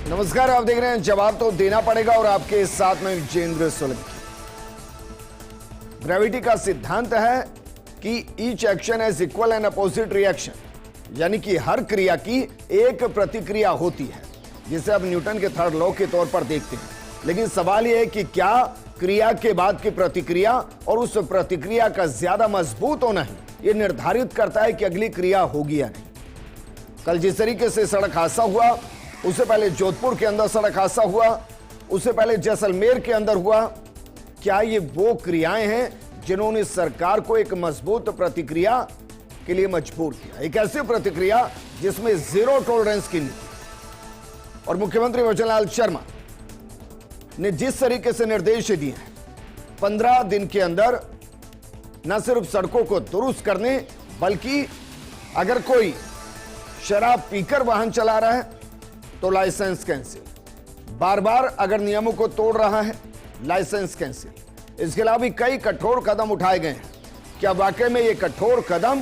नमस्कार, आप देख रहे हैं जवाब तो देना पड़ेगा और आपके साथ में विजेंद्र सोलंकी। ग्रेविटी का सिद्धांत है कि each action has equal and opposite reaction, यानी कि हर क्रिया की एक प्रतिक्रिया होती है, जिसे अब न्यूटन के थर्ड लॉ के तौर पर देखते हैं। लेकिन सवाल यह है कि क्या क्रिया के बाद की प्रतिक्रिया और उस प्रतिक्रिया का ज्यादा मजबूत होना ही यह निर्धारित करता है कि अगली क्रिया होगी या नहीं। कल जिस तरीके से सड़क हादसा हुआ, उससे पहले जोधपुर के अंदर सड़क हादसा हुआ, उससे पहले जैसलमेर के अंदर हुआ, क्या ये वो क्रियाएं हैं जिन्होंने सरकार को एक मजबूत प्रतिक्रिया के लिए मजबूर किया? एक ऐसी प्रतिक्रिया जिसमें जीरो टॉलरेंस की नीति और मुख्यमंत्री भजनलाल शर्मा ने जिस तरीके से निर्देश दिए हैं, 15 दिन के अंदर न सिर्फ सड़कों को दुरुस्त करने, बल्कि अगर कोई शराब पीकर वाहन चला रहा है तो लाइसेंस कैंसिल, बार बार अगर नियमों को तोड़ रहा है लाइसेंस कैंसिल। इसके अलावा भी कई कठोर कदम उठाए गए हैं। क्या वाकई में ये कठोर कदम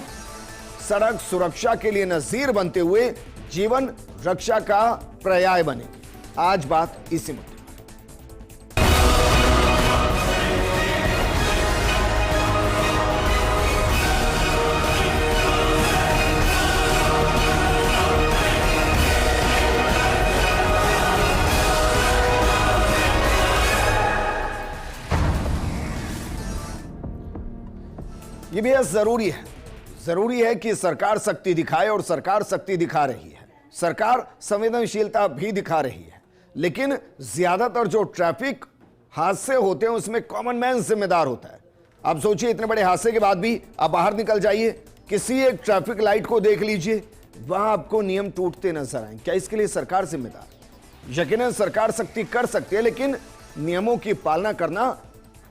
सड़क सुरक्षा के लिए नजीर बनते हुए जीवन रक्षा का पर्याय बनेंगे? आज बात इसी मुद्दे। ये भी जरूरी है कि सरकार शक्ति दिखाए, और सरकार शक्ति दिखा रही है। सरकार संवेदनशीलता भी दिखा रही है, लेकिन ज्यादातर जो ट्रैफिक हादसे होते हैं उसमें कॉमन मैन जिम्मेदार होता है। आप सोचिए, इतने बड़े हादसे के बाद भी आप बाहर निकल जाइए, किसी एक ट्रैफिक लाइट को देख लीजिए, वहां आपको नियम टूटते नजर आए। क्या इसके लिए सरकार जिम्मेदार? यकीनन सरकार शक्ति कर सकती है, लेकिन नियमों की पालना करना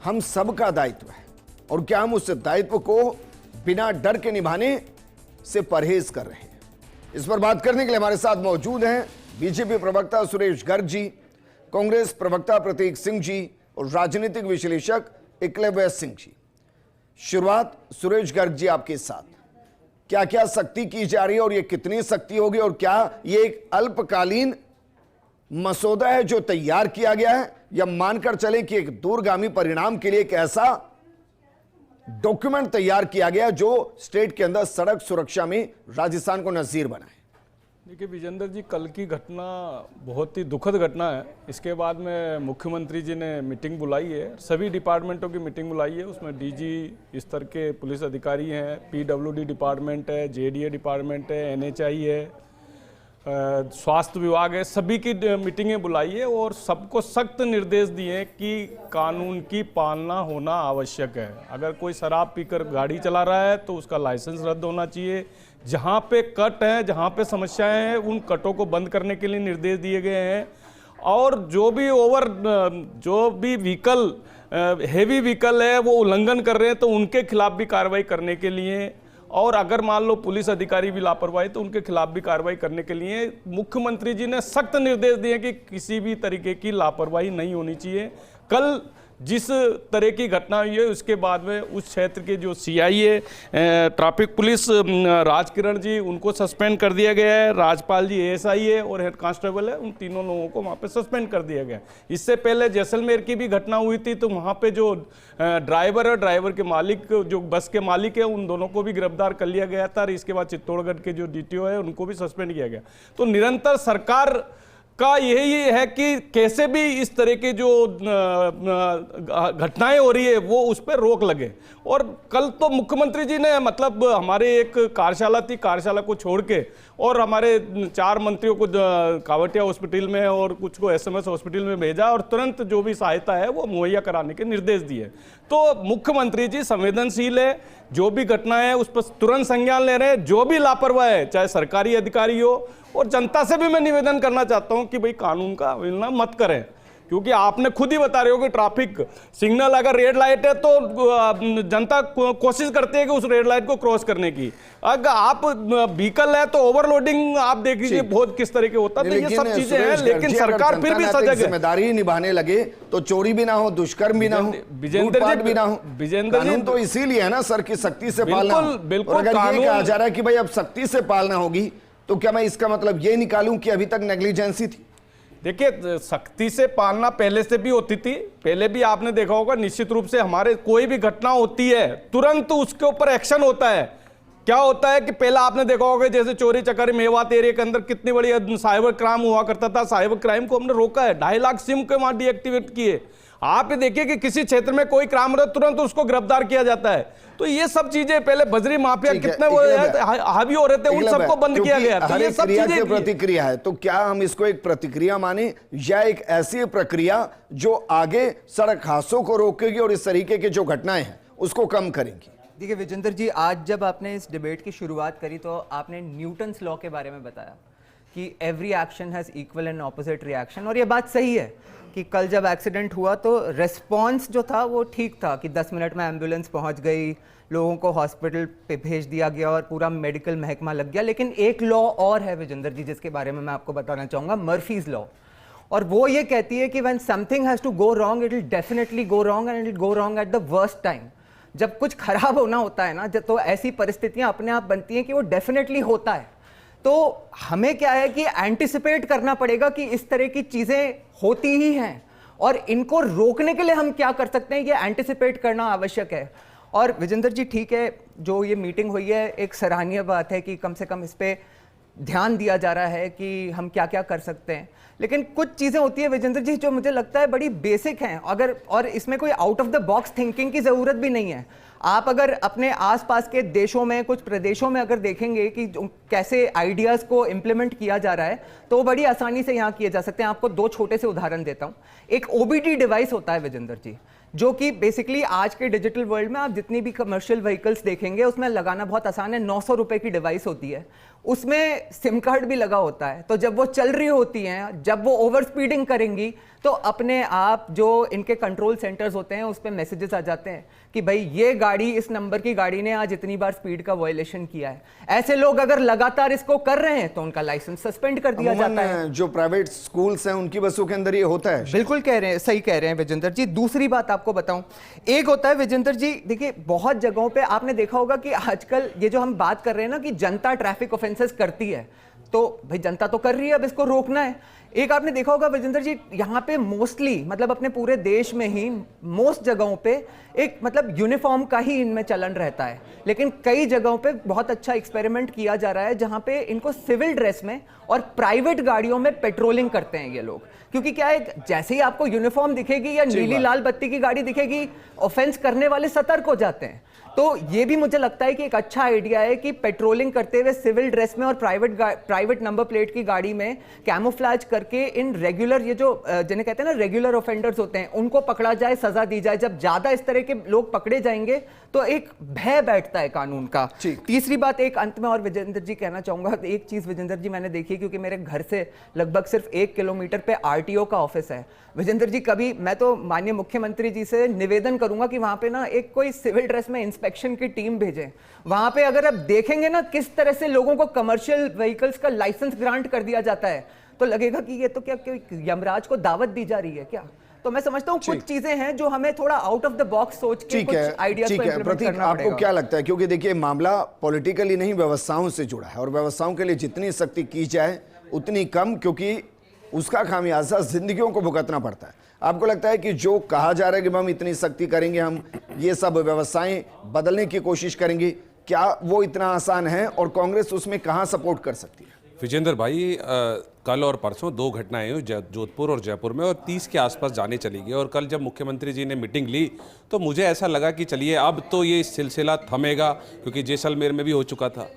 हम सबका दायित्व है। और क्या हम उस दायित्व को बिना डर के निभाने से परहेज कर रहे हैं? इस पर बात करने के लिए हमारे साथ मौजूद हैं बीजेपी प्रवक्ता सुरेश गर्ग जी, कांग्रेस प्रवक्ता प्रतीक सिंह जी और राजनीतिक विश्लेषक एकलव्य सिंह जी। शुरुआत सुरेश गर्ग जी आपके साथ, क्या क्या सख्ती की जा रही है और ये कितनी सख्ती होगी, और क्या ये एक अल्पकालीन मसौदा है जो तैयार किया गया है, या मानकर चले कि एक दूरगामी परिणाम के लिए एक ऐसा डॉक्यूमेंट तैयार किया गया जो स्टेट के अंदर सड़क सुरक्षा में राजस्थान को नजीर बनाए? देखिए विजेंद्र जी, कल की घटना बहुत ही दुखद घटना है। इसके बाद में मुख्यमंत्री जी ने मीटिंग बुलाई है, सभी डिपार्टमेंटों की मीटिंग बुलाई है। उसमें डीजी स्तर के पुलिस अधिकारी हैं, पीडब्ल्यूडी डिपार्टमेंट है, जेडीए डिपार्टमेंट है, एनएचआई है, स्वास्थ्य विभाग है, सभी की मीटिंगें बुलाई है और सबको सख्त निर्देश दिए हैं कि कानून की पालना होना आवश्यक है। अगर कोई शराब पीकर गाड़ी चला रहा है तो उसका लाइसेंस रद्द होना चाहिए। जहां पे कट है, जहां पे समस्याएं हैं, उन कटों को बंद करने के लिए निर्देश दिए गए हैं। और जो भी व्हीकल हेवी व्हीकल है वो उल्लंघन कर रहे हैं तो उनके खिलाफ भी कार्रवाई करने के लिए, और अगर मान लो पुलिस अधिकारी भी लापरवाही तो उनके खिलाफ भी कार्रवाई करने के लिए मुख्यमंत्री जी ने सख्त निर्देश दिए कि किसी भी तरीके की लापरवाही नहीं होनी चाहिए। कल जिस तरह की घटना हुई है उसके बाद में उस क्षेत्र के जो सीआई है ट्रैफिक पुलिस राजकिरण जी, उनको सस्पेंड कर दिया गया है। राजपाल जी एएसआई है और हेड कांस्टेबल है, उन तीनों लोगों को वहाँ पे सस्पेंड कर दिया गया। इससे पहले जैसलमेर की भी घटना हुई थी तो वहाँ पे जो ड्राइवर है, ड्राइवर के मालिक, जो बस के मालिक है, उन दोनों को भी गिरफ्तार कर लिया गया था। इसके बाद चित्तौड़गढ़ के जो डीटीओ है उनको भी सस्पेंड किया गया। तो निरंतर सरकार का यही है कि कैसे भी इस तरह के जो घटनाएं हो रही है वो उस पर रोक लगे। और कल तो मुख्यमंत्री जी ने मतलब हमारे एक कार्यशाला थी, कार्यशाला को छोड़ के और हमारे 4 मंत्रियों को कावटिया हॉस्पिटल में और कुछ को एसएमएस हॉस्पिटल में भेजा और तुरंत जो भी सहायता है वो मुहैया कराने के निर्देश दिए। तो मुख्यमंत्री जी संवेदनशील है, जो भी घटना है उस पर तुरंत संज्ञान ले रहे हैं। जो भी लापरवाह है, चाहे सरकारी अधिकारी हो, और जनता से भी मैं निवेदन करना चाहता हूं कि भाई कानून का अवहेलना मत करें, क्योंकि आपने खुद ही बता रहे हो कि ट्रैफिक सिग्नल अगर रेड लाइट है तो जनता कोशिश करती है कि उस रेड लाइट को क्रॉस करने की। अगर आप व्हीकल है तो ओवरलोडिंग आप देख लीजिए बहुत किस तरह के होता है। ये सब चीजें हैं, लेकिन सरकार फिर भी सजग है। जिम्मेदारी निभाने लगे तो चोरी भी ना हो, दुष्कर्म भी ना हो, लूटपाट भी ना हो। कानून तो इसीलिए है ना सर की सख्ती से पालना। बिल्कुल अगर ये कहा जा रहा है कि भाई अब सख्ती से पालना होगी तो क्या मैं इसका मतलब ये निकालूं कि अभी तक नेग्लिजेंसी थी? देखिए, सख्ती से पालना पहले से भी होती थी। पहले भी आपने देखा होगा, निश्चित रूप से हमारे कोई भी घटना होती है तुरंत उसके ऊपर एक्शन होता है। क्या होता है कि पहला आपने देखा होगा, जैसे चोरी चकारी मेवात एरिया के अंदर कितनी बड़ी साइबर क्राइम हुआ करता था, साइबर क्राइम को हमने रोका है, 2.5 लाख सिम के वहां डीएक्टिवेट किए। आप ये देखिए कि किसी क्षेत्र में कोई क्राइम हो रहा है तुरंत उसको गिरफ्तार किया जाता है। तो ये सब चीजें, पहले बजरी माफिया कितने वो हावी हो रहे थे, उन सबको बंद किया गया। तो ये सब क्रिया की प्रतिक्रिया है, तो क्या हम इसको एक प्रतिक्रिया माने या एक ऐसी प्रक्रिया जो आगे सड़क हादसों को रोकेगी और इस तरीके की जो घटनाएं हैं उसको कम करेंगी? देखिए विजेंद्र जी, आज जब आपने इस डिबेट की शुरुआत करी तो आपने न्यूटन्स लॉ के बारे में बताया कि every action has equal and opposite reaction. और ये बात सही है कि कल जब एक्सीडेंट हुआ तो रेस्पॉन्स जो था वो ठीक था कि 10 मिनट में एम्बुलेंस पहुंच गई, लोगों को हॉस्पिटल पे भेज दिया गया और पूरा मेडिकल महकमा लग गया। लेकिन एक लॉ और है विजेंद्र जी जिसके बारे में मैं आपको बताना चाहूँगा, मर्फीज़ लॉ। और वो ये कहती है कि when something has to go wrong it will definitely go wrong and it will go wrong at the worst time. जब कुछ खराब होना होता है ना, तो ऐसी परिस्थितियां अपने आप बनती हैं कि वो डेफिनेटली होता है। तो हमें क्या है कि एंटिसिपेट करना पड़ेगा कि इस तरह की चीजें होती ही हैं और इनको रोकने के लिए हम क्या कर सकते हैं, ये एंटिसिपेट करना आवश्यक है। और विजेंद्र जी, ठीक है, जो ये मीटिंग हुई है एक सराहनीय बात है कि कम से कम इस पे ध्यान दिया जा रहा है कि हम क्या क्या कर सकते हैं। लेकिन कुछ चीज़ें होती है विजेंद्र जी जो मुझे लगता है बड़ी बेसिक हैं, अगर, और इसमें कोई out of the box thinking की ज़रूरत भी नहीं है। आप अगर अपने आसपास के देशों में, कुछ प्रदेशों में अगर देखेंगे कि कैसे आइडियाज़ को इम्प्लीमेंट किया जा रहा है तो बड़ी आसानी से यहाँ किए जा सकते हैं। आपको 2 छोटे से उदाहरण देता हूँ। एक OBD डिवाइस होता है विजेंद्र जी, जो कि बेसिकली आज के डिजिटल वर्ल्ड में आप जितनी भी कमर्शियल व्हीकल्स देखेंगे उसमें लगाना बहुत आसान है। 900 रुपए की डिवाइस होती है, उसमें सिम कार्ड भी लगा होता है। तो जब वो चल रही होती हैं, जब वो ओवर स्पीडिंग करेंगी तो अपने आप जो इनके कंट्रोल सेंटर्स होते हैं उस पर मैसेजेस आ जाते हैं कि भाई ये गाड़ी, इस नंबर की गाड़ी ने आज इतनी बार स्पीड का वायलेशन किया है। ऐसे लोग अगर लगातार इसको कर रहे हैं तो उनका लाइसेंस सस्पेंड कर दिया जाता है। जो प्राइवेट स्कूल्स हैं उनकी बसों के अंदर ये होता है। बिल्कुल कह रहे हैं, सही कह रहे हैं विजेंद्र जी। दूसरी बात आपको बताऊं, एक होता है विजेंद्र जी, देखिए बहुत जगहों पे आपने देखा होगा कि आजकल ये जो हम बात कर रहे हैं ना कि जनता ट्रैफिक ऑफेंसेस करती है, तो भाई जनता तो कर रही है, अब इसको रोकना है। एक आपने देखा होगा विजेंद्र जी, यहाँ पे मोस्टली, मतलब अपने पूरे देश में ही मोस्ट जगहों पे एक मतलब यूनिफॉर्म का ही इनमें चलन रहता है। लेकिन कई जगहों पे बहुत अच्छा एक्सपेरिमेंट किया जा रहा है जहाँ पे इनको सिविल ड्रेस में और प्राइवेट गाड़ियों में पेट्रोलिंग करते हैं ये लोग। क्योंकि क्या है, जैसे ही आपको यूनिफॉर्म दिखेगी या नीली लाल बत्ती की गाड़ी दिखेगी, ऑफेंस करने वाले सतर्क हो जाते हैं। तो ये भी मुझे लगता है कि एक अच्छा आइडिया है कि पेट्रोलिंग करते हुए सिविल ड्रेस में और प्राइवेट नंबर प्लेट की गाड़ी में कैमोफ्लेज करके इन रेगुलर, ये जो जिन्हें कहते हैं ना रेगुलर ऑफेंडर्स होते हैं, उनको पकड़ा जाए, सजा दी जाए। जब ज्यादा इस तरह के लोग पकड़े जाएंगे तो एक भय बैठता है कानून का। तीसरी बात एक अंत में और विजेंद्र जी कहना चाहूंगा, एक चीज विजेंद्र जी मैंने देखी, क्योंकि मेरे घर से लगभग सिर्फ 1 किलोमीटर पे RTO का ऑफिस है। विजेंद्र जी, कभी मैं तो माननीय मुख्यमंत्री जी से निवेदन करूंगा कि वहां पे ना एक कोई सिविल ड्रेस में इंस्पेक्शन की टीम भेजें। वहां पे अगर आप देखेंगे ना किस तरह से लोगों को कमर्शियल व्हीकल्स का लाइसेंस ग्रांट कर दिया जाता है, तो लगेगा कि ये तो क्या यमराज को दावत दी जा रही है क्या। तो मैं समझता हूँ कुछ चीजें हैं जो हमें थोड़ा आउट ऑफ द बॉक्स सोच के कुछ आइडियाज को इम्प्लीमेंट करना पड़ेगा। आपको क्या लगता है, क्योंकि देखिए मामला पॉलिटिकली नहीं व्यवस्थाओं से जुड़ा है और व्यवस्थाओं के लिए जितनी सख्ती की जाए उतनी कम, क्योंकि उसका खामियाजा जिंदगियों को भुगतना पड़ता है। आपको लगता है कि जो कहा जा रहा है कि हम इतनी सख्ती करेंगे, हम ये सब व्यवस्थाएं बदलने की कोशिश करेंगे, क्या वो इतना आसान है और कांग्रेस उसमें कहां सपोर्ट कर सकती है? विजेंद्र भाई, कल और परसों 2 घटनाएं हुई जोधपुर और जयपुर में, और 30 के आसपास जाने चली गई। और कल जब मुख्यमंत्री जी ने मीटिंग ली तो मुझे ऐसा लगा कि चलिए अब तो ये सिलसिला थमेगा, क्योंकि जैसलमेर में भी हो चुका था।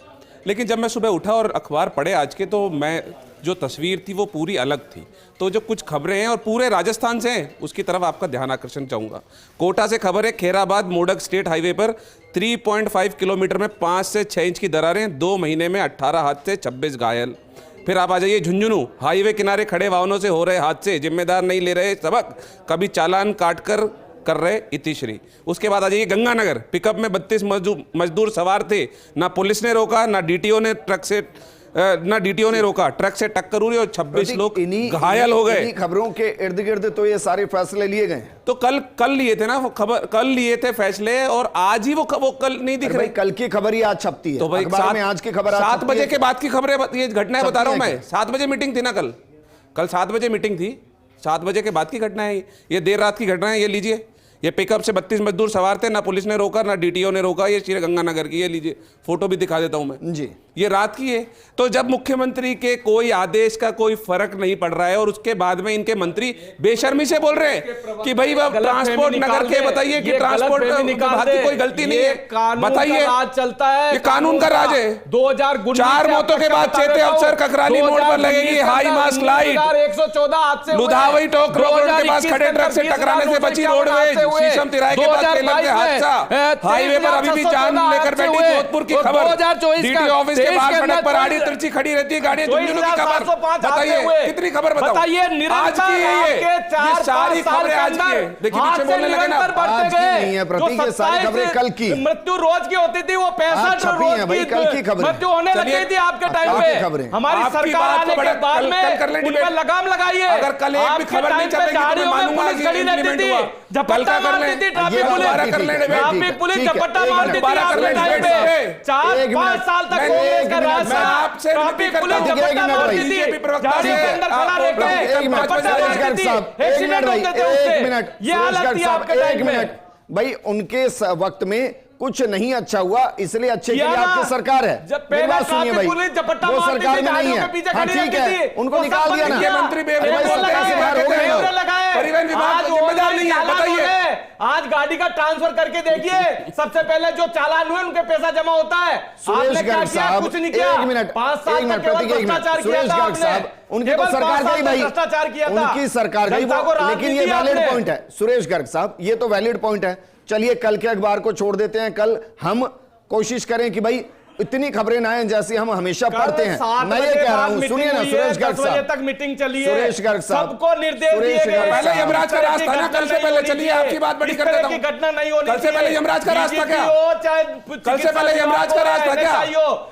लेकिन जब मैं सुबह उठा और अखबार पढ़े आज के, तो मैं जो तस्वीर थी वो पूरी अलग थी। तो जो कुछ खबरें हैं और पूरे राजस्थान से हैं उसकी तरफ आपका ध्यान आकर्षण चाहूँगा। कोटा से खबर है, खेराबाद मोडक स्टेट हाईवे पर 3.5 किलोमीटर में 5 से 6 इंच की दरारें, 2 महीने में 18 हादसे, 26 घायल। फिर आप आ जाइए झुंझुनू, हाईवे किनारे खड़े वाहनों से हो रहे हादसे, जिम्मेदार नहीं ले रहे सबक, कभी चालान काट कर रहे इतिश्री। उसके बाद आ जाइए गंगानगर, पिकअप में 32 मजदूर सवार थे, ना पुलिस ने रोका, ना डीटीओ ने रोका, ट्रक से टक्कर हुई और 26 लोग घायल हो गए। खबरों के इर्द गिर्द तो ये सारे फैसले लिए गए। तो कल लिए थे ना वो खबर, कल लिए थे फैसले, और आज ही वो कल नहीं दिख रही। कल की खबर ही आज छपती है, तो भाई अखबार में आज की खबर 7 बजे के बाद की खबरें, ये घटनाएं बता रहा हूं मैं। 7 बजे मीटिंग थी ना कल 7 बजे मीटिंग थी, 7 बजे के बाद की घटना है ये देर रात की घटना है। ये लीजिए, ये पिकअप से 32 मजदूर सवार थे, ना पुलिस ने रोका ना डीटीओ ने रोका। ये श्री गंगानगर की, ये लीजिए फोटो भी दिखा देता हूं मैं जी, ये रात की है। तो जब मुख्यमंत्री के कोई आदेश का कोई फर्क नहीं पड़ रहा है और उसके बाद में इनके मंत्री बेशर्मी से बोल रहे हैं कि भाई ट्रांसपोर्ट नगर के बताइए कि ट्रांसपोर्ट विभाग की कोई गलती नहीं है, बताइए। राज चलता है, ये कानून का राज है। 4 मौतों के बाद चेते अफसर ककराली मोड़ पर लगेगी हाई मास्क लाइट। 114 हादसे हुए। लुधावई टोक रोड के पास खड़े ट्रक से टकराने से बची रोडवेज। शीशम तिराहे के पास केलर में हादसा। हाईवे पर अभी भी जान लेकर बैठी जोधपुर की खबर। डीटी ऑफिस के बाहर सड़क पर आड़ी तिरछी खड़ी रहती है गाड़ियां, झुंझुनू की खबर। बताइए कितनी खबर बताओ, आज की है ये सारी खबरें आज की है। देखिए पीछे बोलने लगे ना, आज की नहीं है प्रतीक, ये सारी खबरें कल की। मृत्यु रोज की होती थी, वो 65 रोज भाई कल की खबर मृत्यु होने लगी थी आपके टाइम पे। हमारी सरकार आने के बाद में उन पर लगाम लगाइए। अगर कल एक भी खबर नहीं चलेगी तो मैं मानूंगा कि इम्प्लीमेंट हुआ। झपट्टा मारती थी ट्रैफिक पुलिस, झपट्टा मारती थी आपके टाइम पे। 4-5 साल तक कांग्रेस का राज था। ट्रैफिक पुलिस झपट्टा मारती थी, गाड़ियों के अंदर खड़ा रहकर झपट्टा मारती थी, एक्सीडेंट होते थे उससे। ये हालत थी आपके टाइम पे। भाई उनके वक्त में कुछ नहीं अच्छा हुआ, इसलिए अच्छे के लिए आपकी सरकार है। मेरी बात सुनिए भाई, वो सरकार में नहीं है। हाँ ठीक है, उनको निकाल दिया ना मंत्री परिवहन विभाग जिम्मेदार नहीं है। बताइए, आज गाड़ी का ट्रांसफर करके देखिए, सबसे पहले जो चालान हुए उनके पैसा जमा होता है। आपने क्या किया? कुछ नहीं किया। 5 साल तक केवल भ्रष्टाचार किया था आपने। उनकी तो सरकार गई भाई, भ्रष्टाचार किया था, उनकी सरकार गई। लेकिन ये वैलिड पॉइंट है सुरेश गर्ग साहब, ये तो वैलिड पॉइंट है। चलिए कल के अखबार को छोड़ देते हैं, कल हम कोशिश करें कि भाई इतनी खबरें ना आए जैसी हम हमेशा पढ़ते हैं। मैं ये कह रहा हूं, सुनिए ना सुरेश गर्ग साहब, तक मीटिंग चली है, सुरेश गर्ग साहब सबको निर्देश दिए गए। पहले यमराज का रास्ता ना, कल से पहले चलिए आपकी बात बड़ी कर देता हूं। घटना नहीं होनी, कल से पहले यमराज का रास्ता क्या, कल से पहले यमराज का रास्ता क्या,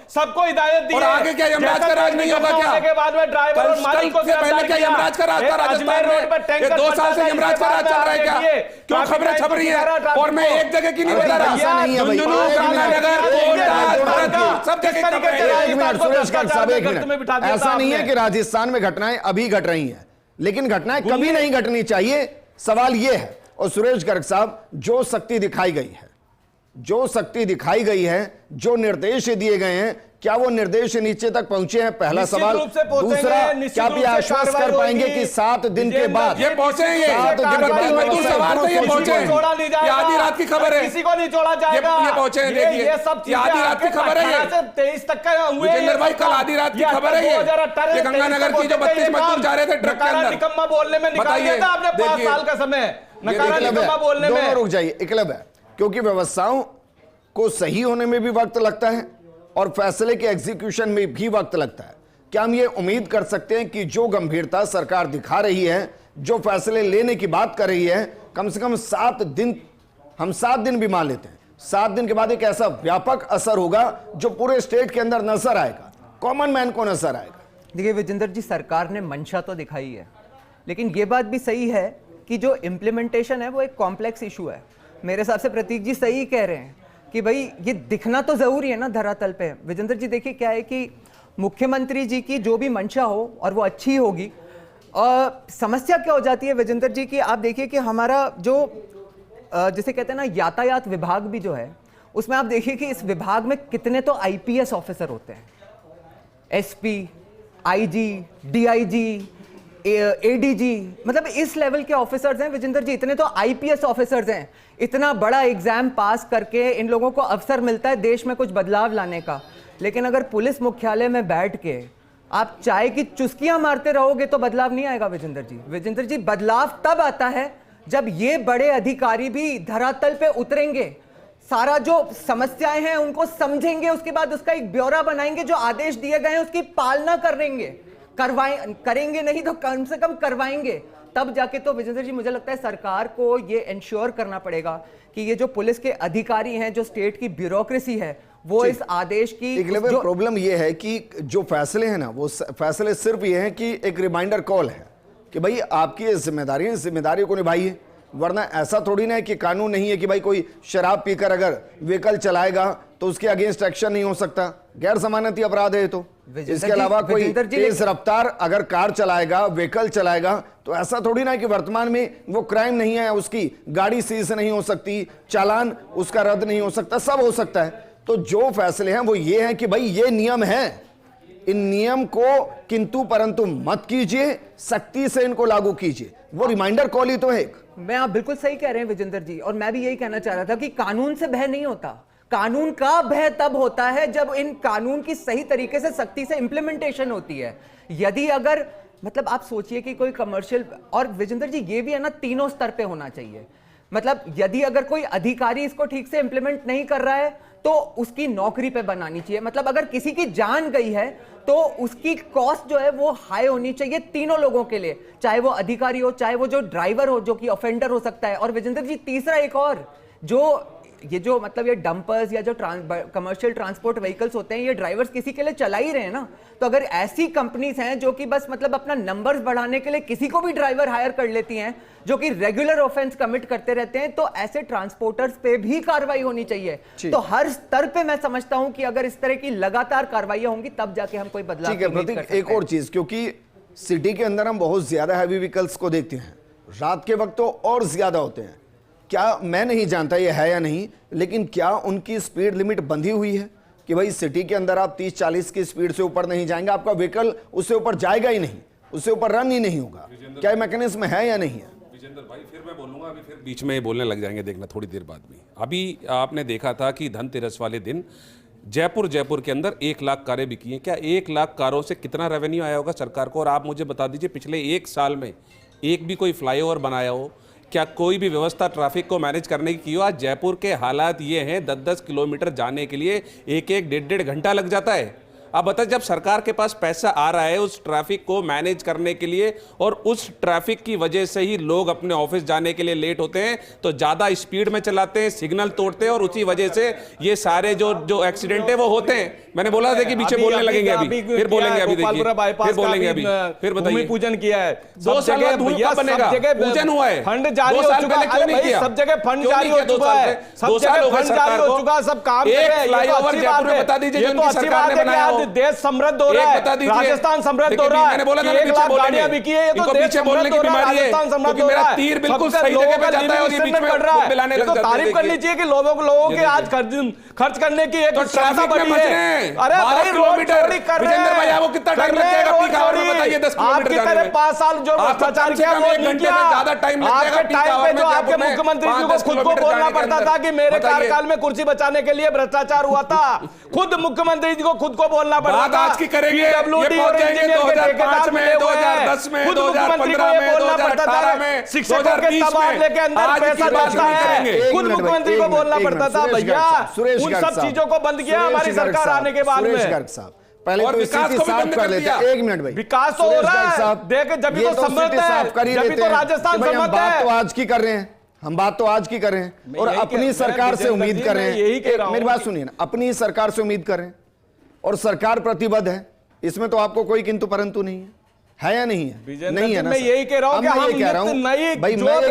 सबको हिदायत दी। और आगे क्या यमराज का राज नहीं होगा क्या? के बाद में ड्राइवर और मालिक को पहले क्या यमराज का रास्ता राजस्थान में? ये 2 साल से यमराज का राज चल रहा है क्या? क्यों खबरें छप रही है और मैं एक जगह की नहीं बता रहा, झुंझुनू, गंगानगर, कोटा, सब जगह। एक मिनट सुरेश गर्ग साहब, एक मिनट। ऐसा नहीं है कि राजस्थान में घटनाएं अभी घट रही हैं, लेकिन घटनाएं कभी नहीं घटनी चाहिए। सवाल यह है, और सुरेश गर्ग साहब जो शक्ति दिखाई गई है, जो शक्ति दिखाई गई है, जो निर्देश दिए गए हैं, क्या वो निर्देश नीचे तक पहुंचे हैं? पहला सवाल। दूसरा, क्या आप ये आश्वस्त कर पाएंगे कि 7 दिन के बाद ये पहुंचेंगे? 32 मजदूर सवार थे, ये पहुंचे। ये आधी रात की खबर है, किसी को नहीं छोड़ा जाएगा। ये पहुंचे हैं, देखिए ये आधी रात की खबर है। ये 23 तक का हुए विजेंद्र भाई, कल आधी रात की खबर है। ये गंगानगर की जो 32 मजदूर जा रहे थे ट्रक के अंदर। निकम्मा बोलने में निकाल दिया था आपने 5 साल का समय, नकारा निकम्मा बोलने में। रुक जाइए, इकलब है, क्योंकि व्यवस्थाओं को सही होने में भी वक्त लगता है और फैसले के एग्जीक्यूशन में भी वक्त लगता है। क्या हम ये उम्मीद कर सकते हैं कि जो गंभीरता सरकार दिखा रही है, जो फैसले लेने की बात कर रही है, कम से कम 7 दिन, हम 7 दिन भी मान लेते हैं, 7 दिन के बाद एक ऐसा व्यापक असर होगा जो पूरे स्टेट के अंदर नजर आएगा, कॉमन मैन को नजर आएगा। देखिए विजेंद्र जी, सरकार ने मंशा तो दिखाई है, लेकिन ये बात भी सही है कि जो इम्प्लीमेंटेशन है वो एक कॉम्प्लेक्स इशू है। मेरे हिसाब से प्रतीक जी सही कह रहे हैं कि भाई ये दिखना तो जरूरी है ना धरातल पे। विजेंद्र जी देखिए, क्या है कि मुख्यमंत्री जी की जो भी मंशा हो और वो अच्छी होगी, समस्या क्या हो जाती है विजेंद्र जी की, आप देखिए कि हमारा जो जिसे कहते हैं ना यातायात विभाग भी जो है, उसमें आप देखिए कि इस विभाग में कितने तो आईपीएस ऑफिसर होते हैं, एसपी, आईजी, डीआईजी, एडीजी, मतलब इस लेवल के ऑफिसर्स हैं विजेंद्र जी। इतने तो आईपीएस ऑफिसर्स हैं, इतना बड़ा एग्जाम पास करके इन लोगों को अवसर मिलता है देश में कुछ बदलाव लाने का। लेकिन अगर पुलिस मुख्यालय में बैठ के आप चाय की चुस्कियां मारते रहोगे तो बदलाव नहीं आएगा विजेंद्र जी। विजेंद्र जी, बदलाव तब आता है जब ये बड़े अधिकारी भी धरातल पे उतरेंगे, सारा जो समस्याएं हैं उनको समझेंगे, उसके बाद उसका एक ब्यौरा बनाएंगे, जो आदेश दिए गए हैं उसकी पालना करेंगे नहीं तो कम से कम करवाएंगे, तब जाके तो विजेंद्र जी मुझे लगता है सरकार को ये इंश्योर करना पड़ेगा कि ये जो पुलिस के अधिकारी हैं, जो स्टेट की ब्यूरोक्रेसी है, वो इस आदेश की जो प्रॉब्लम ये है कि जो फैसले हैं ना, वो फैसले सिर्फ ये हैं कि एक रिमाइंडर कॉल है कि भाई आपकी जिम्मेदारी को निभाइए, वरना ऐसा थोड़ी ना है कि कानून नहीं है कि भाई कोई शराब पीकर अगर व्हीकल चलाएगा तो उसके अगेंस्ट एक्शन नहीं हो सकता, गैर जमानती अपराध है तो इसके अलावा कोई विजेंद्र जी, तेज रफ्तार अगर कार चलाएगा, व्हीकल चलाएगा, तो ऐसा थोड़ी ना कि वर्तमान में वो क्राइम नहीं है, उसकी गाड़ी सीज नहीं हो सकती, चालान उसका रद्द नहीं हो सकता, सब हो सकता है। तो जो फैसले हैं वो ये हैं कि भाई ये नियम है, इन नियम को किंतु परंतु मत कीजिए, सख्ती से इनको लागू कीजिए। वो रिमाइंडर कॉल ही तो है। मैं आप बिल्कुल सही कह रहे हैं विजेंद्र जी, और मैं भी यही कहना चाह रहा था कि कानून से भय नहीं होता, कानून का भय तब होता है जब इन कानून की सही तरीके से सख्ती से इंप्लीमेंटेशन होती है। यदि अगर मतलब आप सोचिए कि कोई कमर्शियल, और विजेंद्र जी ये भी है ना, तीनों स्तर पे होना चाहिए। मतलब यदि अगर कोई अधिकारी इसको ठीक से इंप्लीमेंट नहीं कर रहा है तो उसकी नौकरी पे बनानी चाहिए। मतलब अगर किसी की जान गई है तो उसकी कॉस्ट जो है वो हाई होनी चाहिए तीनों लोगों के लिए, चाहे वो अधिकारी हो, चाहे वो जो ड्राइवर हो, जो कि ऑफेंडर हो सकता है। और विजेंद्र जी तीसरा एक और, जो ये जो मतलब ये डंपर्स या जो कमर्शियल ट्रांसपोर्ट व्हीकल्स होते हैं, ये ड्राइवर्स किसी के लिए चला ही रहे हैं ना। तो अगर ऐसी कंपनीज हैं जो कि बस मतलब अपना नंबर्स बढ़ाने के लिए किसी को भी ड्राइवर हायर कर लेती हैं, जो कि रेगुलर ऑफेंस कमिट करते रहते हैं, तो ऐसे ट्रांसपोर्टर्स पे भी कार्रवाई होनी चाहिए। तो हर स्तर पे मैं समझता हूं कि अगर इस तरह की लगातार कार्रवाइयां होंगी तब जाके हम कोई बदलाव ठीक है प्रतीक, एक और चीज, क्योंकि सिटी के अंदर हम बहुत ज्यादा हैवी व्हीकल्स को देखते हैं, रात के वक्त तो और ज्यादा होते हैं। क्या, मैं नहीं जानता ये है या नहीं, लेकिन क्या उनकी स्पीड लिमिट बंधी हुई है कि भाई सिटी के अंदर आप 30-40 की स्पीड से ऊपर नहीं जाएंगे, आपका व्हीकल उससे ऊपर जाएगा ही नहीं, उससे ऊपर रन ही नहीं होगा? क्या मैकेनिज्म है या नहीं है? विजेंद्र भाई फिर मैं बोलूंगा, अभी फिर बीच में बोलने लग जाएंगे, देखना थोड़ी देर बाद में। अभी आपने देखा था कि धनतेरस वाले दिन जयपुर के अंदर 1 लाख कारें बिकी हैं। क्या 1 लाख कारों से कितना रेवेन्यू आया होगा सरकार को? और आप मुझे बता दीजिए पिछले 1 साल में एक भी कोई फ्लाईओवर बनाया हो, क्या कोई भी व्यवस्था ट्रैफिक को मैनेज करने की हो? आज जयपुर के हालात ये हैं, 10-10 किलोमीटर जाने के लिए 1-1, 1.5 घंटा लग जाता है। अब बताइए, जब सरकार के पास पैसा आ रहा है उस ट्रैफिक को मैनेज करने के लिए, और उस ट्रैफिक की वजह से ही लोग अपने ऑफिस जाने के लिए लेट होते हैं, तो ज़्यादा स्पीड में चलाते हैं, सिग्नल तोड़ते हैं, और उसी वजह से ये सारे जो एक्सीडेंट है वो होते हैं। मैंने बोला था कि पीछे बोलने लगेंगे, अभी फिर बोलेंगे, अभी देखिए फिर बोलेंगे, अभी फिर बताइए। पूजन किया है 2 साल बाद भूमि बनेगा, पूजन हुआ है, फंड जारी हो चुका है, क्यों नहीं किया? सब जगह फंड जारी हो चुका है, सब जगह फंड जारी हो चुका है, सब काम एक फ्लाईओवर जयपुर में बता दीजिए, जो सरकार ने बनाया हो। देश समृद्ध हो रहा है, राजस्थान समृद्ध हो रहा है। मैंने बोला था एक लाख गाड़ियां बिकी है, ये तो देश समृद्ध हो रहा है, राजस्थान समृद्ध हो रहा है। तीर बिल्कुल सही जगह पे जाता है और ये बीच में मिलाने लग जाते हैं। तारीफ करनी चाहिए कि लोगों के आज खर्च करने की एक क्षमता बढ़ी है। अरे भाई रोड चोरी कर रहे हैं, भाई वो कितना टाइम लग जाएगा पीक आवर में? बताइए 10 किलोमीटर आपकी तरह 5 साल जो भ्रष्टाचार किया वो नहीं किया। ज्यादा टाइम लग जाएगा आपके टाइम पे जो आपके मुख्यमंत्री जी को खुद को बोलना पड़ता था कि मेरे कार्यकाल में कुर्सी बचाने के लिए भ्रष्टाचार हुआ था, खुद मुख्यमंत्री जी को खुद को बोलना पड़ता था। आज की करेंगे, 2005 में, 2010 में, 2015 में, 2018 में, शिक्षकों के तबादले के अंदर पैसा जाता है, खुद मुख्यमंत्री को बोलना पड़ता था। भैया उन सब चीजों को बंद किया हमारी सरकार आने के बाद में। पहले तो विकास स्थिति को भी साफ बंद कर कर लेते दिया। हैं। 1 मिनट भाई, विकास तो हो रहा है, देख जब ये तो समृद्ध स्थिति साफ कर ही है, जब लेते तो हैं राजस्थान कि भाई हम समृद्ध बात है। तो आज की कर रहे हैं, हम बात तो आज की कर रहे हैं और अपनी सरकार से उम्मीद कर रहे हैं। मेरी बात सुनिए ना, अपनी सरकार से उम्मीद कर रहे हैं और सरकार प्रतिबद्ध है, इसमें तो आपको कोई किंतु परंतु नहीं है या नहीं है? नहीं है ना। मैं यही कह रहा हूं कि हम भाई मैं ये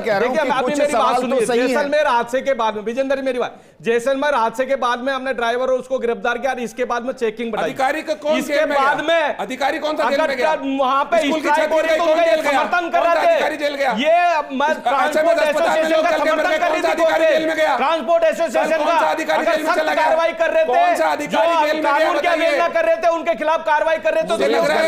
कह रहा हूं कि कुछ सवाल तो सही है। जैसलमेर हादसे के बाद में, विजेंद्र मेरी बात, जैसलमेर हादसे के बाद में हमने ड्राइवर और उसको गिरफ्तार किया, इसके बाद में चेकिंग बढ़ाई। अधिकारी का कौन इसके बाद में अधिकारी कौन सा जेल में गया? वहां पे स्ट्राइक हो रही तो उनका समर्थन कर रहे थे। ये ट्रांसपोर्ट एसोसिएशन का समर्थन कर रही थी, ट्रांसपोर्ट एसोसिएशन का सख्त कार्रवाई कर रहे थे, जो कानून की अवहेलना कर रहे थे उनके खिलाफ कार्रवाई कर रहे थे,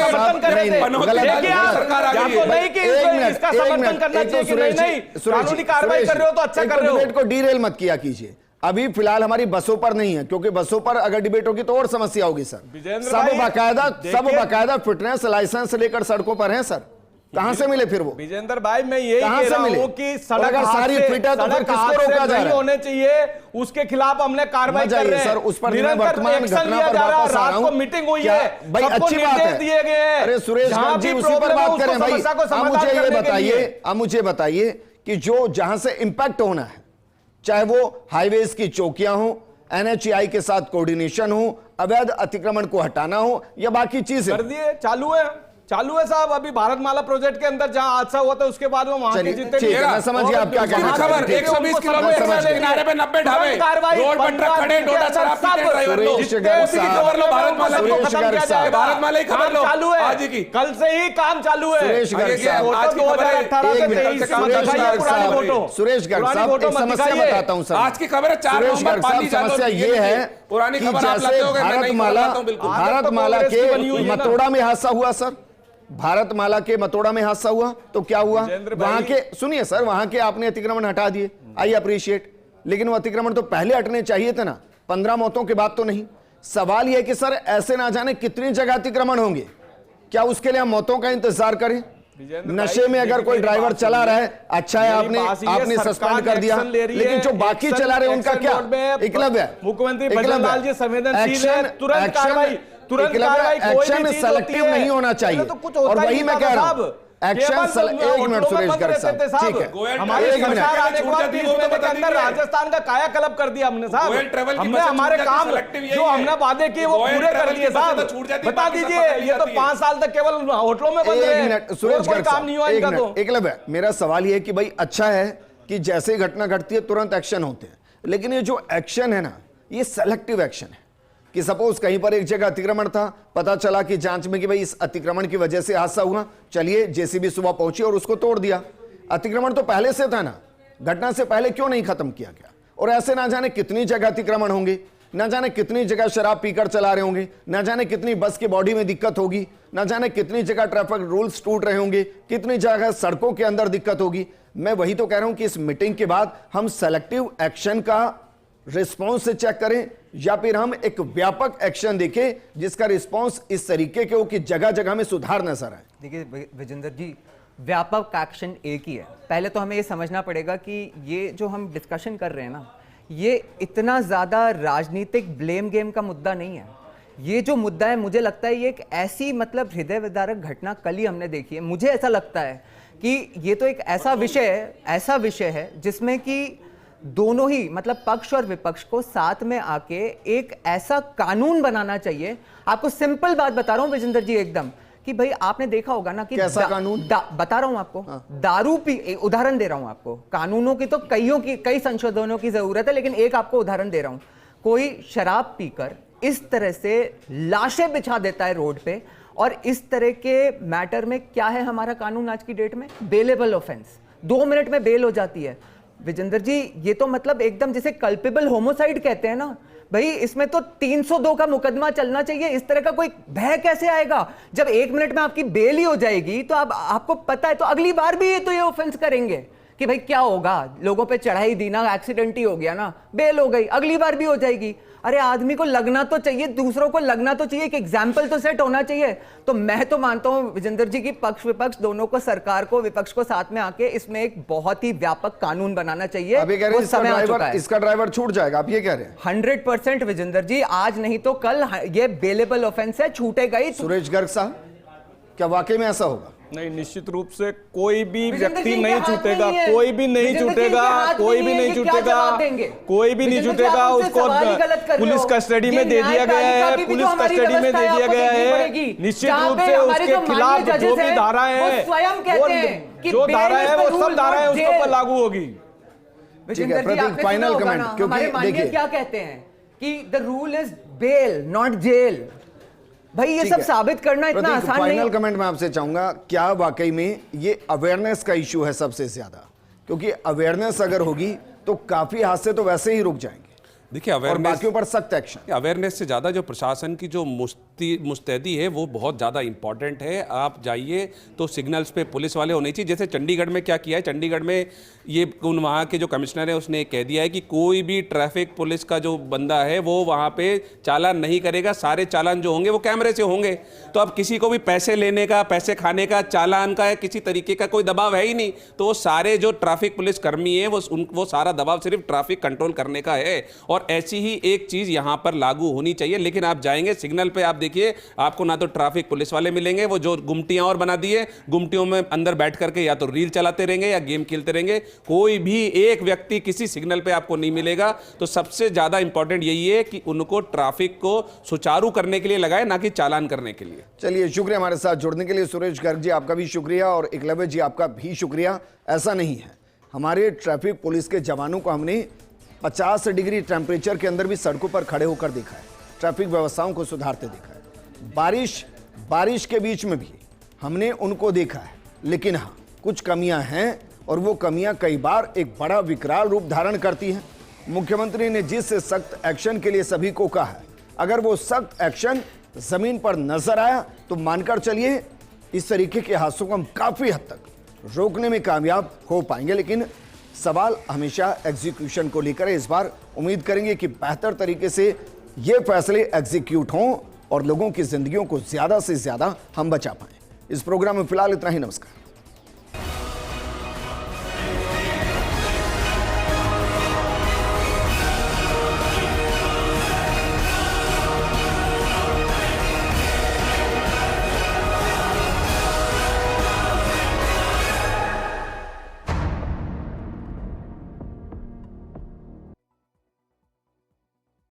समर्थन कर रहे थे। नहीं कि इसका समर्थन करना चाहिए कि नहीं कानूनी कार्रवाई कर रहे हो तो अच्छा कर रहे हो। डिबेट को डीरेल मत किया कीजिए। अभी फिलहाल हमारी बसों पर नहीं है, क्योंकि बसों पर अगर डिबेट होगी तो और समस्या होगी सर। सब बाकायदा फिटनेस लाइसेंस लेकर सड़कों पर हैं सर, कहां से मिले फिर वो? विजेंद्र भाई मैं यही कह रहा हूं कि सड़क सारी फिट है तो फिर किसको रोका जा रहा है? होने चाहिए, उसके खिलाफ हमने कार्रवाई कर रहे हैं सर। उस पर वर्तमान घटना पर वापस आ रहा हूं। मीटिंग हुई है भाई, अच्छी बात है, दिए गए हैं। अरे सुरेश जी उसी पर बात करें भाई। अब मुझे बताइए कि जो जहां से इंपैक्ट होना है, चाहे वो हाईवेज की चौकियां हो, NHAI के साथ कोऑर्डिनेशन हो, अवैध अतिक्रमण को हटाना हो या बाकी चीजें कर दिए, चालू है। चालू है साहब। अभी भारतमाला प्रोजेक्ट के अंदर जहां हादसा हुआ था उसके बाद में वहां के चलिए, जितने ठीक है, मैं समझ गया आप क्या कहना चाह रहे हैं। खबर 120 किलोमीटर किनारे पे 90 ढाबे, रोड पर ट्रक खड़े, डोडा शराब पीते ड्राइवर लोग। सुरेश गर्ग उसी की खबर लो, भारतमाला की। सुरेश गर्ग साहब, भारतमाला की खबर लो, चालू है आज की। कल से ही काम चालू है। सुरेश गर्ग साहब, आज की खबर है। 2018 से एक मिनट, 23 का सुरेश दिखाइए गर्ग पुरानी साहब, फोटो। सुरेश गर्ग पुरानी साहब, फोटो एक मत समस्या दिखाइए। बताता हूं सर। आज की खबर है 4 सुरेश नवंबर गर्ग साहब, पानी चालू समस्या होगी। ये है पुरानी कि खबर आप जैसे लाते हो, मैं नई खबर भारतमाला लाता हूं, बिल्कुल। भारतमाला कांग्रेस की बनी हुई के है ना। मतोड़ा में हादसा हुआ सर, भारतमाला के मतोड़ा में हादसा हुआ तो क्या हुआ, विजेंद्र भाई- वहां के सुनिए सर, वहां के आपने अतिक्रमण हटा दिए, आई अप्रिशिएट, लेकिन वो अतिक्रमण तो पहले हटने चाहिए थे ना, 15 मौतों के बाद तो नहीं। सवाल यह कि सर ऐसे ना जाने कितनी जगह अतिक्रमण होंगे, क्या उसके लिए हम मौतों का इंतजार करें? नशे में अगर कोई ड्राइवर चला रहा है, अच्छा है, आपने सस्पेंड कर दिया, लेकिन जो बाकी चला रहे उनका क्या? एकलव्य, मुख्यमंत्री भजनलाल जी संवेदनशील है, तुरंत कार्रवाई, तुरंत कार्रवाई। एक्शन सेलेक्टिव नहीं होना चाहिए, और वही मैं कह रहा हूं, एक्शन एक मिनट सुरेश गर्ग साहब, ठीक है, हमारे एक मिनट, सरकार आने के बाद 20 महीने के अंदर राजस्थान का कायाकल्प कर दिया हमने साहब। हमने हमारे काम जो हमने वादे किए वो पूरे कर लिए साहब। बता दीजिए, ये तो 5 साल तक केवल होटलों में बंद रहे, एक मिनट सुरेश गर्ग काम नहीं हुआ इनका। तो एकलव्य, मेरा सवाल ये कि भाई अच्छा है कि जैसे ही घटना घटती है तुरंत एक्शन होते हैं, लेकिन ये जो एक्शन है ना, ये सेलेक्टिव एक्शन है कि सपोज कहीं पर एक जगह अतिक्रमण था, पता चला कि जांच में कि भाई इस अतिक्रमण की वजह से हादसा हुआ, चलिए जेसीबी सुबह पहुंची और उसको तोड़ दिया। अतिक्रमण तो पहले से था ना, घटना से पहले क्यों नहीं खत्म किया गया? और ऐसे ना जाने कितनी जगह अतिक्रमण होंगे, ना जाने कितनी जगह शराब पीकर चला रहे होंगे, ना जाने कितनी बस की बॉडी में दिक्कत होगी, ना जाने कितनी जगह ट्रैफिक रूल्स टूट रहे होंगे, कितनी जगह सड़कों के अंदर दिक्कत होगी। मैं वही तो कह रहा हूं कि इस मीटिंग के बाद हम सेलेक्टिव एक्शन का रिस्पॉन्स से चेक करें, या फिर हम एक व्यापक एक्शन देखें जिसका रिस्पॉन्स इस तरीके के हो कि जगह जगह में सुधार नजर आए। देखिए विजेंद्र जी, व्यापक एक्शन एक ही है। पहले तो हमें ये समझना पड़ेगा कि ये जो हम डिस्कशन कर रहे हैं ना, ये इतना ज़्यादा राजनीतिक ब्लेम गेम का मुद्दा नहीं है। ये जो मुद्दा है, मुझे लगता है ये एक ऐसी मतलब हृदय विदारक घटना कल ही हमने देखी है। मुझे ऐसा लगता है कि ये तो एक ऐसा विषय है जिसमें कि दोनों ही मतलब पक्ष और विपक्ष को साथ में आके एक ऐसा कानून बनाना चाहिए। आपको सिंपल बात बता रहा हूं विजेंद्र जी एकदम, कि भाई आपने देखा होगा ना कि कैसा कानून बता रहा हूं आपको। दारू पी, उदाहरण दे रहा हूं आपको, कानूनों की तो कई संशोधनों की जरूरत है, लेकिन एक आपको उदाहरण दे रहा हूं। कोई शराब पीकर इस तरह से लाशें बिछा देता है रोड पे, और इस तरह के मैटर में क्या है हमारा कानून आज की डेट में? बेलेबल ऑफेंस, 2 मिनट में बेल हो जाती है। विजेंद्र जी, ये तो मतलब एकदम जिसे कल्पेबल होमोसाइड कहते हैं ना भाई, इसमें तो 302 का मुकदमा चलना चाहिए। इस तरह का कोई भय कैसे आएगा? जब 1 मिनट में आपकी बेल ही हो जाएगी तो आपको पता है तो अगली बार भी ये ऑफेंस करेंगे कि भाई क्या होगा, लोगों पे चढ़ाई दी ना, एक्सीडेंट ही हो गया ना, बेल हो गई, अगली बार भी हो जाएगी। अरे आदमी को लगना तो चाहिए, दूसरों को लगना तो चाहिए, एक एग्जाम्पल तो सेट होना चाहिए। तो मैं तो मानता हूं विजेंद्र जी की पक्ष विपक्ष दोनों को, सरकार को, विपक्ष को साथ में आके इसमें एक बहुत ही व्यापक कानून बनाना चाहिए। अभी कह रहे हैं इसका ड्राइवर छूट जाएगा, आप ये कह रहे हैं? 100% विजेंद्र जी, आज नहीं तो कल ये बेलेबल ऑफेंस है, छूटेगा ही। सुरेश गर्ग साहब, क्या वाकई में ऐसा होगा? नहीं, निश्चित रूप से कोई भी व्यक्ति नहीं छूटेगा, कोई भी नहीं छूटेगा, कोई भी नहीं छूटेगा, कोई भी नहीं छूटेगा। उसको पुलिस कस्टडी में दे दिया गया है, पुलिस कस्टडी में दे दिया गया है। निश्चित रूप से उसके खिलाफ जो भी धाराएं हैं, जो धाराएं हैं, वो सब धाराएं उसके ऊपर लागू होगी। फाइनल कमेंट, क्योंकि देखिए क्या कहते हैं कि the rule is bail not jail. भाई ये सब साबित करना इतना आसान नहीं। फाइनल कमेंट मैं आपसे चाहूंगा, क्या वाकई में ये अवेयरनेस का इशू है सबसे ज्यादा? क्योंकि अवेयरनेस अगर होगी तो काफी हादसे तो वैसे ही रुक जाएंगे। देखिए, बाकियों पर सख्त एक्शन। अवेयरनेस से ज़्यादा जो प्रशासन की जो मुस्तैदी है वो बहुत ज़्यादा इंपॉर्टेंट है। आप जाइए तो सिग्नल्स पे पुलिस वाले होने चाहिए। जैसे चंडीगढ़ में क्या किया है, चंडीगढ़ में ये वहाँ के जो कमिश्नर है उसने कह दिया है कि कोई भी ट्रैफिक पुलिस का जो बंदा है वो वहाँ पे चालान नहीं करेगा, सारे चालान जो होंगे वो कैमरे से होंगे। तो अब किसी को भी पैसे लेने का, पैसे खाने का, चालान का, किसी तरीके का कोई दबाव है ही नहीं। तो वो सारे जो ट्रैफिक पुलिस कर्मी है वो सारा दबाव सिर्फ ट्रैफिक कंट्रोल करने का है। और अब ऐसी ही एक चीज यहां पर लागू होनी चाहिए। लेकिन आप जाएंगे सिग्नल पे, आप देखिए आपको ना तो ट्रैफिक पुलिस वाले मिलेंगे, वो जो गुमटियां और बना दिए, गुमटियों में अंदर बैठ करके या तो रील चलाते रहेंगे या गेम खेलते रहेंगे। कोई भी एक व्यक्ति किसी सिग्नल पे आपको नहीं मिलेगा। तो सबसे ज्यादा इंपॉर्टेंट यही है कि उनको ट्रैफिक को सुचारू करने के लिए लगाए, ना कि चालान करने के लिए। चलिए, शुक्रिया हमारे साथ जुड़ने के लिए। सुरेश गर्ग जी आपका भी शुक्रिया और एकलव्य जी आपका भी शुक्रिया। ऐसा नहीं है, हमारे ट्रैफिक पुलिस के जवानों को हमने 50 डिग्री टेम्परेचर के अंदर भी सड़कों पर खड़े होकर देखा है, ट्रैफिक व्यवस्थाओं को सुधारते देखा है। बारिश के बीच में भी हमने उनको देखा है। लेकिन हाँ, कुछ कमियां हैं और वो कमियां कई बार एक बड़ा विकराल रूप धारण करती हैं। मुख्यमंत्री ने जिस सख्त एक्शन के लिए सभी को कहा है, अगर वो सख्त एक्शन जमीन पर नजर आया तो मानकर चलिए इस तरीके के हादसों को हम काफी हद तक रोकने में कामयाब हो पाएंगे। लेकिन सवाल हमेशा एग्जीक्यूशन को लेकर है। इस बार उम्मीद करेंगे कि बेहतर तरीके से ये फैसले एग्जीक्यूट हों और लोगों की जिंदगियों को ज्यादा से ज्यादा हम बचा पाएं। इस प्रोग्राम में फिलहाल इतना ही। नमस्कार।